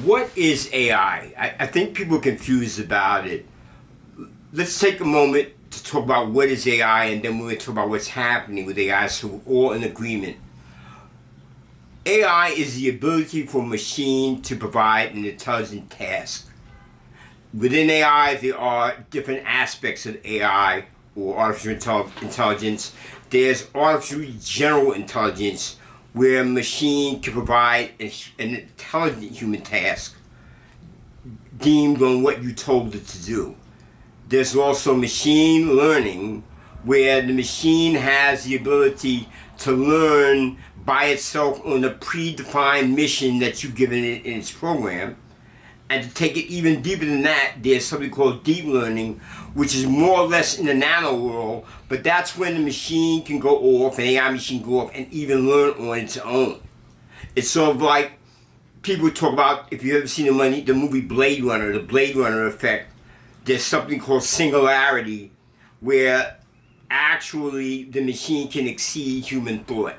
What is AI? I think people are confused about it. Let's take a moment to talk about what is AI, and then we're going to talk about what's happening with AI, so we're all in agreement. AI is the ability for a machine to provide an intelligent task. Within AI, there are different aspects of AI or artificial intelligence. There's artificial general intelligence, where a machine can provide an intelligent human task deemed on what you told it to do. There's also machine learning, where the machine has the ability to learn by itself on a predefined mission that you've given it in its program. And to take it even deeper than that, there's something called deep learning, which is more or less in the nano world, but that's when the machine can go off, an AI machine can go off and even learn on its own. It's sort of like people talk about, if you've ever seen the movie Blade Runner, the Blade Runner effect, there's something called singularity, where actually the machine can exceed human thought.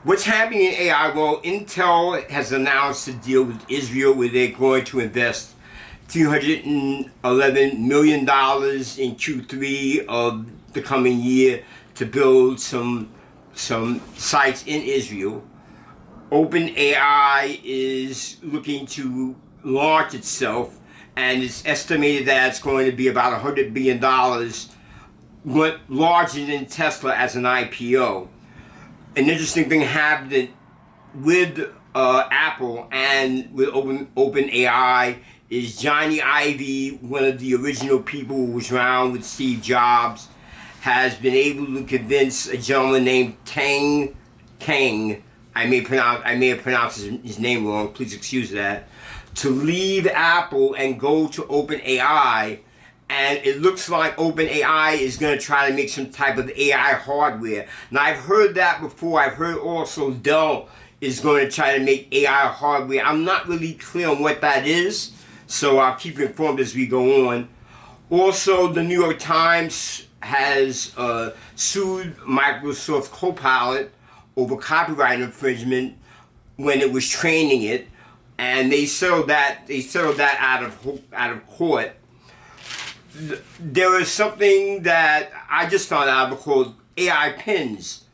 What's happening in AI? Well, Intel has announced a deal with Israel where they're going to invest $311 million in Q3 of the coming year to build some sites in Israel. OpenAI is looking to launch itself, and it's estimated that it's going to be about $100 billion, larger than Tesla as an IPO. An interesting thing happened with Apple and with OpenAI is Johnny Ive, one of the original people who was around with Steve Jobs, has been able to convince a gentleman named Kang. I may have pronounced his name wrong. Please excuse that. To leave Apple and go to OpenAI. And it looks like OpenAI is going to try to make some type of AI hardware. Now, I've heard that before. I've heard also Dell is going to try to make AI hardware. I'm not really clear on what that is, so I'll keep you informed as we go on. Also, the New York Times has sued Microsoft Copilot over copyright infringement when it was training it, and they settled that out of court. There is something that I just found out called AI pins.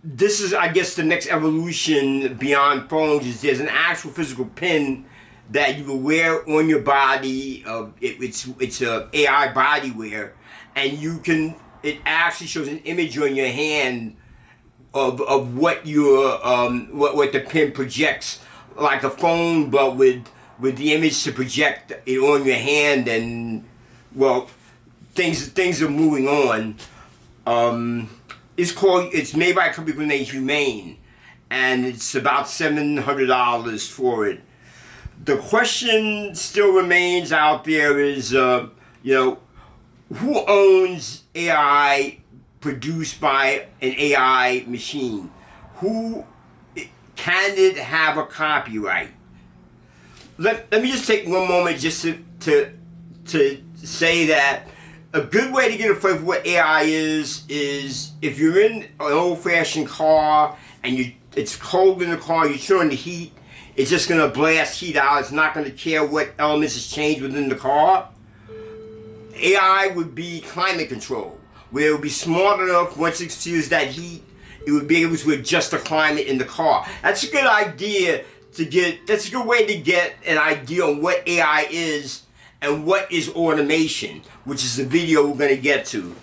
This is, I guess, the next evolution beyond phones. Is there's an actual physical pin that you will wear on your body. It's a AI body wear, and it actually shows an image on your hand of what your what the pin projects, like a phone, but with the image to project it on your hand. And well, things are moving on. It's made by a company named Humane, and it's about $700 for it. The question still remains out there is, who owns AI produced by an AI machine? Who can it have a copyright? Let me just take one moment just to say that a good way to get a flavor of what AI is if you're in an old-fashioned car and it's cold in the car, you turn on the heat, it's just going to blast heat out. It's not going to care what elements has changed within the car. AI would be climate control, where it would be smart enough, once it sees that heat, it would be able to adjust the climate in the car. That's a good idea that's a good way to get an idea on what AI is and what is automation, which is the video we're going to get to.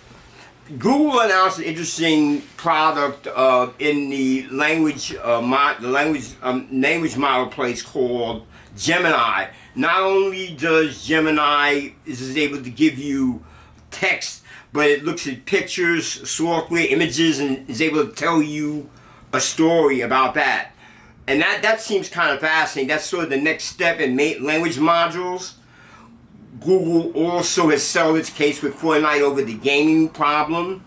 Google announced an interesting product in the language model place called Gemini. Not only does Gemini is able to give you text, but it looks at pictures, software, images, and is able to tell you a story about that. And that seems kind of fascinating. That's sort of the next step in language modules. Google also has settled its case with Fortnite over the gaming problem.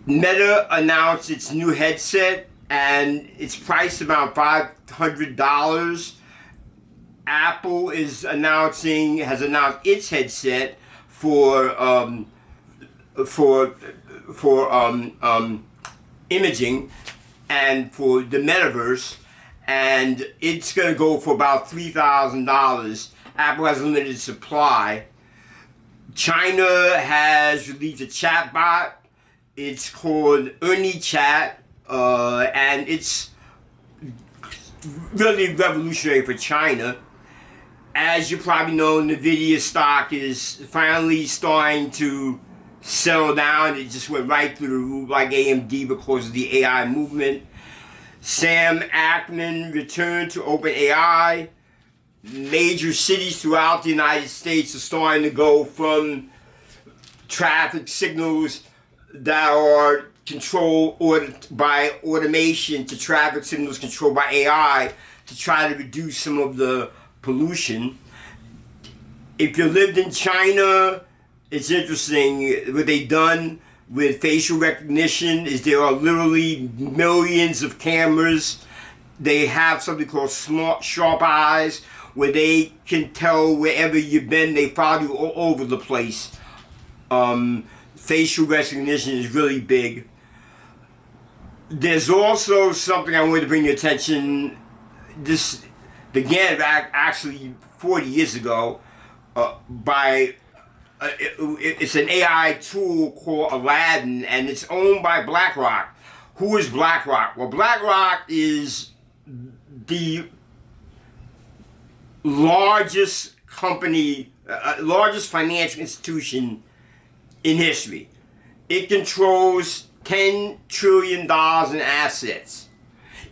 Meta announced its new headset, and it's priced about $500. Apple has announced its headset for imaging and for the metaverse. and it's going to go for about $3,000. Apple has a limited supply. China has released a chatbot. It's called Chat, and it's really revolutionary for China. As you probably know, NVIDIA stock is finally starting to settle down. It just went right through the roof like AMD because of the AI movement. Sam Altman returned to OpenAI. Major cities throughout the United States are starting to go from traffic signals that are controlled by automation to traffic signals controlled by AI to try to reduce some of the pollution. If you lived in China, it's interesting what they've done with facial recognition is there are literally millions of cameras. They have something called smart sharp eyes where they can tell wherever you've been. They follow you all over the place. Facial recognition is really big. There's also something I want to bring your attention. This began actually 40 years ago it's an AI tool called Aladdin, and it's owned by BlackRock. Who is BlackRock? Well, BlackRock is the largest company, largest financial institution in history. It controls $10 trillion in assets.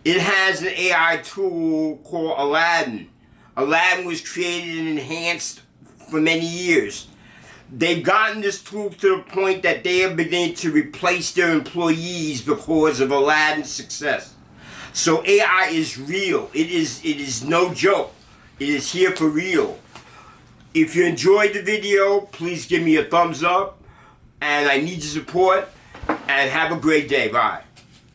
It has an AI tool called Aladdin. Aladdin was created and enhanced for many years. They've gotten this tool to the point that they are beginning to replace their employees because of Aladdin's success. So AI is real. It is no joke. It is here for real. If you enjoyed the video, please give me a thumbs up. And I need your support. And have a great day. Bye.